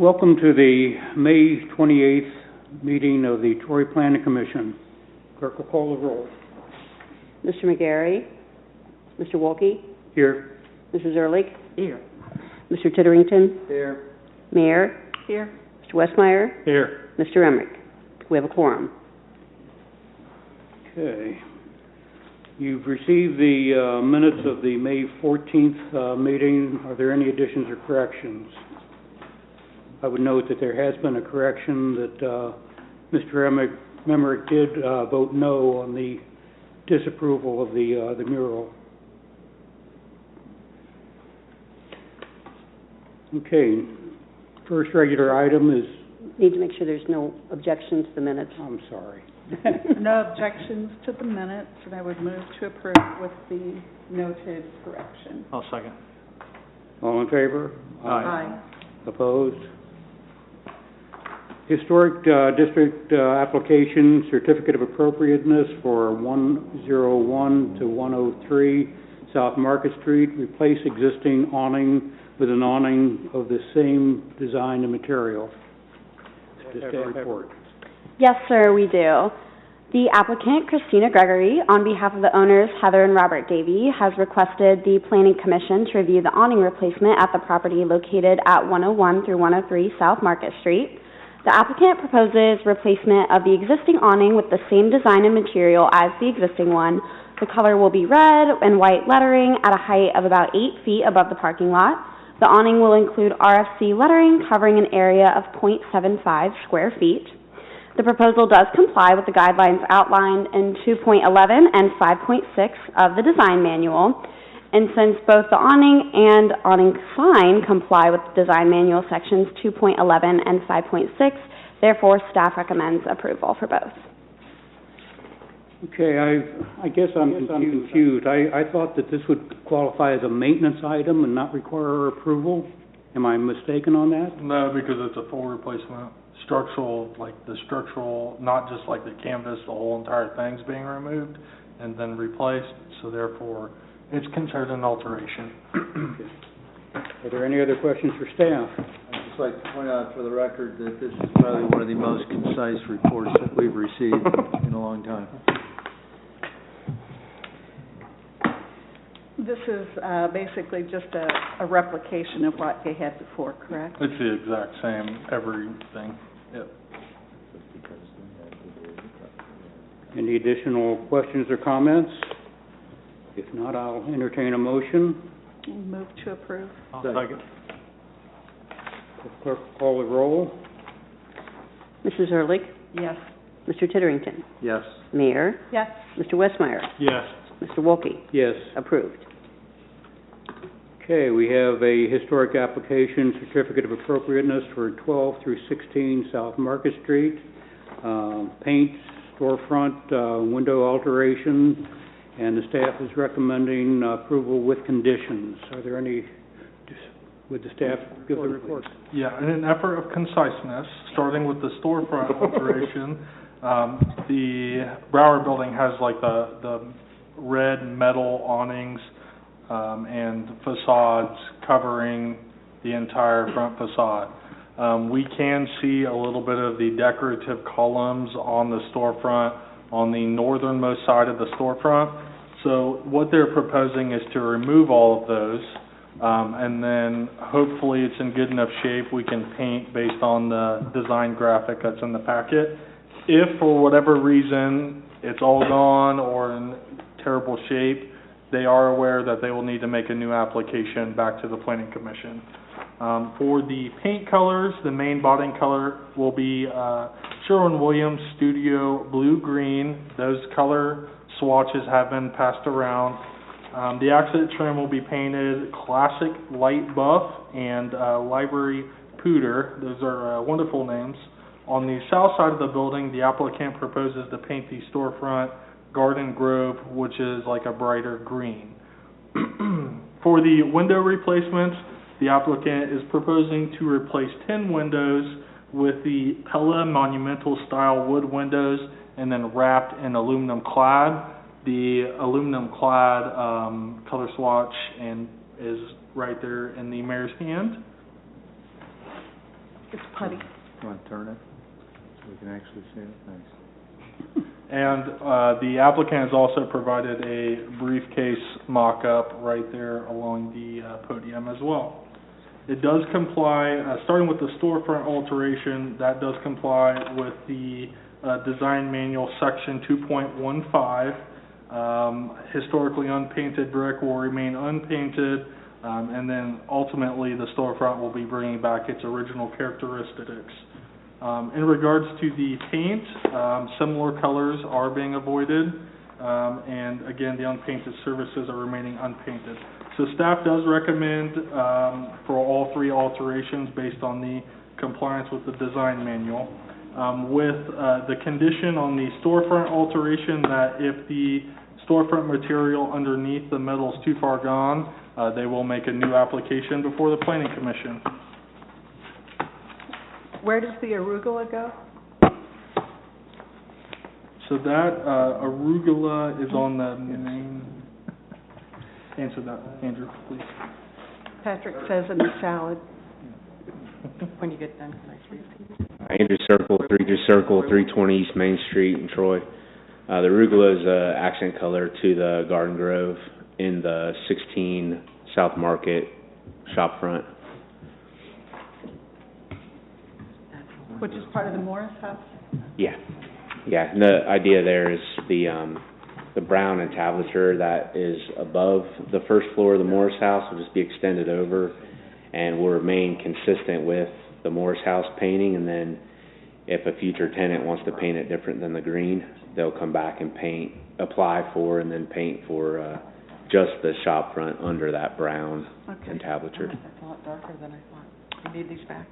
welcome to the May 28th meeting of the Torrey Planning Commission. Clerk will call the roll. Mr. McGarry. Mr. Wolke. Here. Mrs. Ehrlich. Here. Mr. Titterington. Here. Mayor. Here. Mr. Westmeyer. Here. Mr. Emmerich. We have a quorum. Okay. You've received the minutes of the May 14th meeting. Are there any additions or corrections? I would note that there has been a correction that Mr. Emmerich did vote no on the disapproval of the mural. Okay. First regular item is... Need to make sure there's no objection to the minutes. I'm sorry. No objections to the minutes, and I would move to approve with the noted correction. I'll second. All in favor? Aye. Opposed? Historic District application, certificate of appropriateness for 101 to 103 South Market Street. Replace existing awning with an awning of the same design and material. The staff report. Yes, sir, we do. The applicant, Christina Gregory, on behalf of the owners, Heather and Robert Davey, has requested the Planning Commission to review the awning replacement at the property located at 101 through 103 South Market Street. The applicant proposes replacement of the existing awning with the same design and material as the existing one. The color will be red and white lettering at a height of about 8 feet above the parking lot. The awning will include RFC lettering covering an area of 0.75 square feet. The proposal does comply with the guidelines outlined in 2.11 and 5.6 of the design manual. And since both the awning and awning sign comply with the design manual sections 2.11 and 5.6, therefore staff recommends approval for both. Okay, I guess I'm confused. I thought that this would qualify as a maintenance item and not require approval. Am I mistaken on that? No, because it's a full replacement. Structural, not just like the canvas, the whole entire thing's being removed and then replaced, so therefore it's considered an alteration. Are there any other questions for staff? I'd just like to point out for the record that this is probably one of the most concise reports that we've received in a long time. This is basically just a replication of what they had before, correct? It's the exact same, everything. Yep. Any additional questions or comments? If not, I'll entertain a motion. Move to approve. I'll second. The clerk will call the roll. Mrs. Ehrlich. Yes. Mr. Titterington. Yes. Mayor. Yes. Mr. Westmeyer. Yes. Mr. Wolke. Yes. Approved. Okay, we have a historic application, certificate of appropriateness for 12 through 16 South Market Street. Paint, storefront, window alteration, and the staff is recommending approval with conditions. Are there any, would the staff give the report? Yeah, in an effort of conciseness, starting with the storefront alteration, the Brower Building has like the red metal awnings and facades covering the entire front facade. We can see a little bit of the decorative columns on the storefront on the northernmost side of the storefront. So what they're proposing is to remove all of those, and then hopefully it's in good enough shape we can paint based on the design graphic that's in the packet. If for whatever reason it's all gone or in terrible shape, they are aware that they will need to make a new application back to the Planning Commission. For the paint colors, the main body color will be Sherwin-Williams Studio Blue-Green. Those color swatches have been passed around. The accent trim will be painted Classic Light Buff and Library Pewter. Those are wonderful names. On the south side of the building, the applicant proposes to paint the storefront Garden Grove, which is like a brighter green. For the window replacements, the applicant is proposing to replace 10 windows with the Pella Monumental style wood windows and then wrapped in aluminum clad. The aluminum clad color swatch is right there in the mayor's hand. Is Putty. Want to turn it so we can actually see it? Thanks. And the applicant has also provided a briefcase mock-up right there along the podium as well. It does comply, starting with the storefront alteration, that does comply with the design manual section 2.15. Historically unpainted brick will remain unpainted, and then ultimately the storefront will be bringing back its original characteristics. In regards to the paint, similar colors are being avoided, and again, the unpainted surfaces are remaining unpainted. So staff does recommend for all three alterations based on the compliance with the design manual. With the condition on the storefront alteration that if the storefront material underneath the metal is too far gone, they will make a new application before the Planning Commission. Where does the arugula go? So that arugula is on the main. Answer that, Andrew, please. Patrick says in the salad. When you get done, can I see it? Andrew Circle, 320 East Main Street in Troy. The arugula is accent color to the Garden Grove in the 16 South Market shop front. Which is part of the Morris house? Yeah, yeah. And the idea there is the brown entablature that is above the first floor of the Morris house will just be extended over and will remain consistent with the Morris house painting, and then if a future tenant wants to paint it different than the green, they'll come back and apply for and then paint for just the shop front under that brown entablature. That's a lot darker than I thought. You need these back?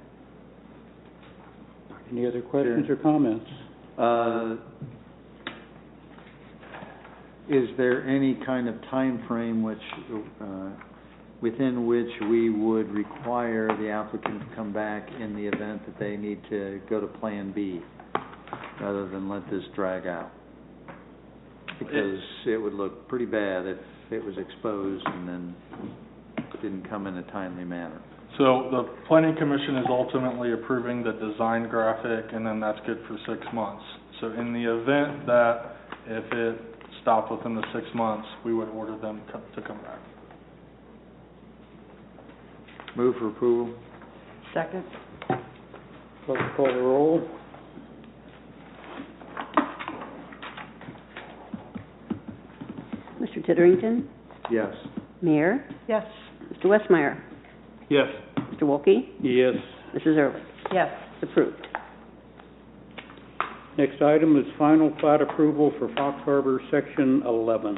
Any other questions or comments? Is there any kind of time frame within which we would require the applicant to come back in the event that they need to go to Plan B, rather than let this drag out? Because it would look pretty bad if it was exposed and then didn't come in a timely manner. So the Planning Commission is ultimately approving the design graphic, and then that's good for 6 months. So in the event that if it stopped within the 6 months, we would order them to come back. Move for approval. Second. Clerk, call the roll. Mr. Titterington? Yes. Mayor? Yes. Mr. Westmeyer? Yes. Mr. Wolke? Yes. Mrs. Ehrlich? Yes. It's approved. Next item is final plat approval for Fox Harbor Section 11.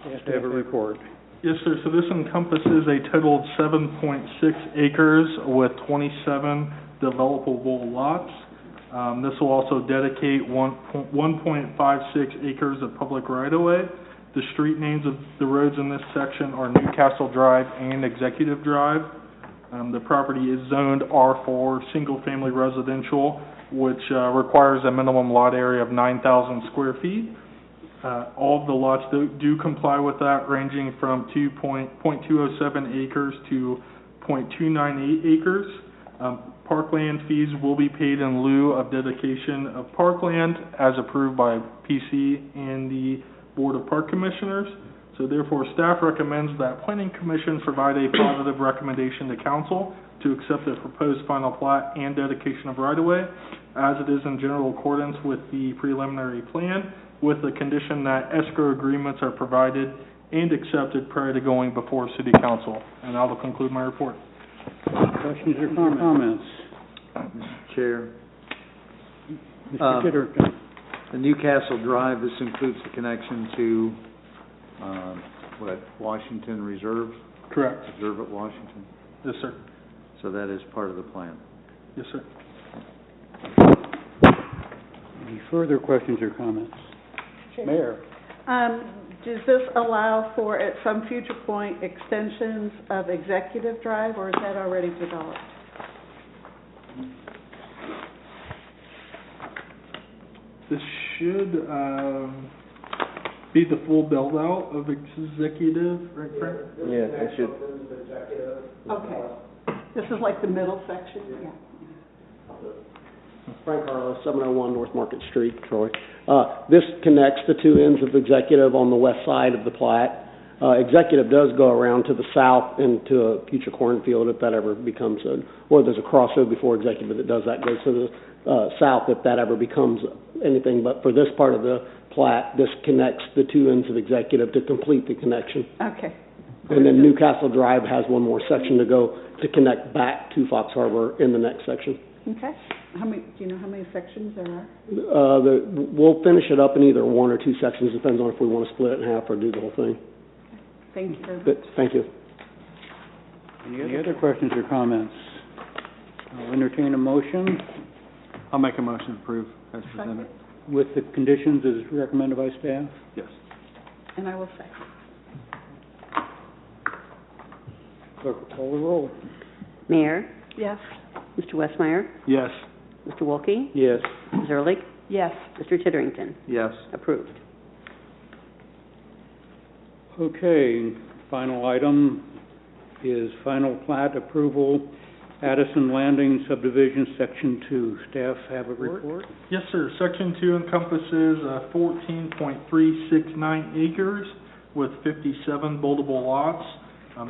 You have to have a report. Yes, sir. So this encompasses a total of 7.6 acres with 27 developable lots. This will also dedicate 1.56 acres of public right-of-way. The street names of the roads in this section are Newcastle Drive and Executive Drive. The property is zoned R4, single-family residential, which requires a minimum lot area of 9,000 square feet. All of the lots do comply with that, ranging from 0.207 acres to 0.298 acres. Parkland fees will be paid in lieu of dedication of parkland as approved by PC and the Board of Park Commissioners. So therefore, staff recommends that Planning Commission provide a positive recommendation to Council to accept the proposed final plat and dedication of right-of-way, as it is in general accordance with the preliminary plan, with the condition that escrow agreements are provided and accepted prior to going before City Council. And that will conclude my report. Questions or comments? Mr. Chair. Mr. Titterington? The Newcastle Drive, this includes the connection to, Washington Reserve? Correct. Reserve at Washington. Yes, sir. So that is part of the plan. Yes, sir. Any further questions or comments? Mayor? Does this allow for, at some future point, extensions of Executive Drive, or is that already developed? This should be the full build-out of Executive, right, Frank? Yeah, it should. Okay. This is like the middle section, yeah. Frank Carlos, 701 North Market Street, Troy. This connects the two ends of Executive on the west side of the plat. Executive does go around to the south into a future cornfield if that ever becomes or there's a crossover before Executive that does that, goes to the south if that ever becomes anything. But for this part of the plat, this connects the two ends of Executive to complete the connection. Okay. And then Newcastle Drive has one more section to go to connect back to Fox Harbor in the next section. Okay. Do you know how many sections there are? We'll finish it up in either one or two sections, depends on if we want to split it in half or do the whole thing. Thank you very much. But, thank you. Any other questions or comments? I'll entertain a motion I'll make a motion to approve as Second. with the conditions as recommended by staff. Yes. And I will second. Clerk will call the roll. Mayor, Yes. Mr. Westmeyer, Yes. Mr. Wolke, Yes. Ms. Ehrlich, Yes. Mr. Titterington. Yes. Approved. Okay, final item is final plat approval, Addison Landing subdivision, Section 2. Staff have a report? Yes, sir. Section 2 encompasses 14.369 acres with 57 buildable lots.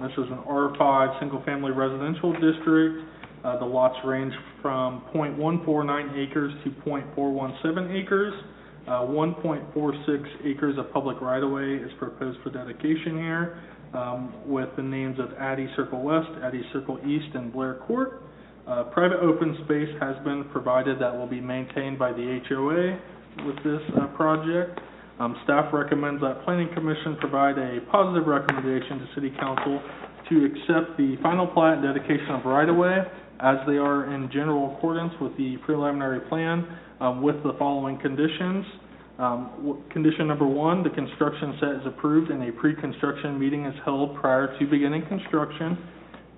This is an R5 single-family residential district. The lots range from .149 acres to .417 acres. 1.46 acres of public right-of-way is proposed for dedication here, with the names of Addy Circle West, Addy Circle East, and Blair Court. Private open space has been provided that will be maintained by the HOA with this project. Staff recommends that Planning Commission provide a positive recommendation to City Council to accept the final plat and dedication of right-of-way as they are in general accordance with the preliminary plan, with the following conditions. Condition number 1, the construction set is approved and a pre-construction meeting is held prior to beginning construction.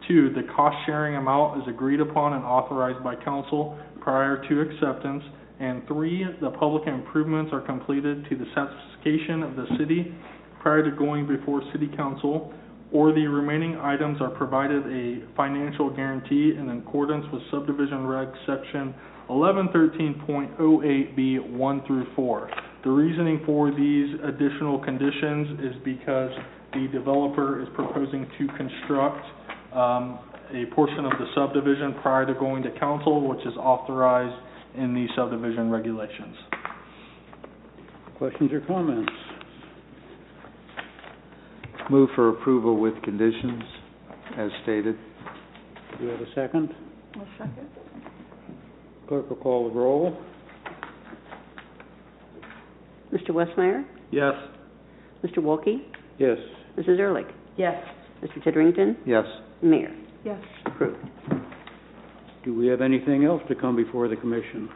2, the cost-sharing amount is agreed upon and authorized by council prior to acceptance. And 3, the public improvements are completed to the satisfaction of the city prior to going before City Council, or the remaining items are provided a financial guarantee in accordance with subdivision reg section 1113.08B 1 through 4. The reasoning for these additional conditions is because the developer is proposing to construct a portion of the subdivision prior to going to council, which is authorized in the subdivision regulations. Questions or comments? Move for approval with conditions as stated. Do you have a second? I'll second. Clerk will call the roll. Mr. Westmeyer, Yes. Mr. Wolke, Yes. Mrs. Ehrlich, Yes. Mr. Titterington, Yes. Mayor. Yes. Approved. Do we have anything else to come before the commission?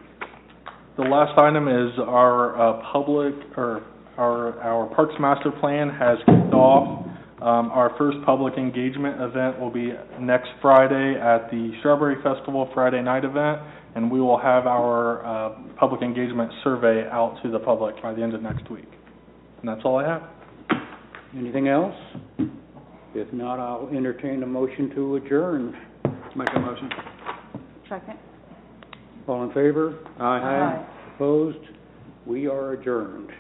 The last item is our our Parks Master Plan has kicked off. Our first public engagement event will be next Friday at the Strawberry Festival Friday night event, and we will have our public engagement survey out to the public by the end of next week. And that's all I have. Anything else? If not, I'll entertain a motion to adjourn. Make a motion. Second. All in favor? Aye. Opposed? We are adjourned.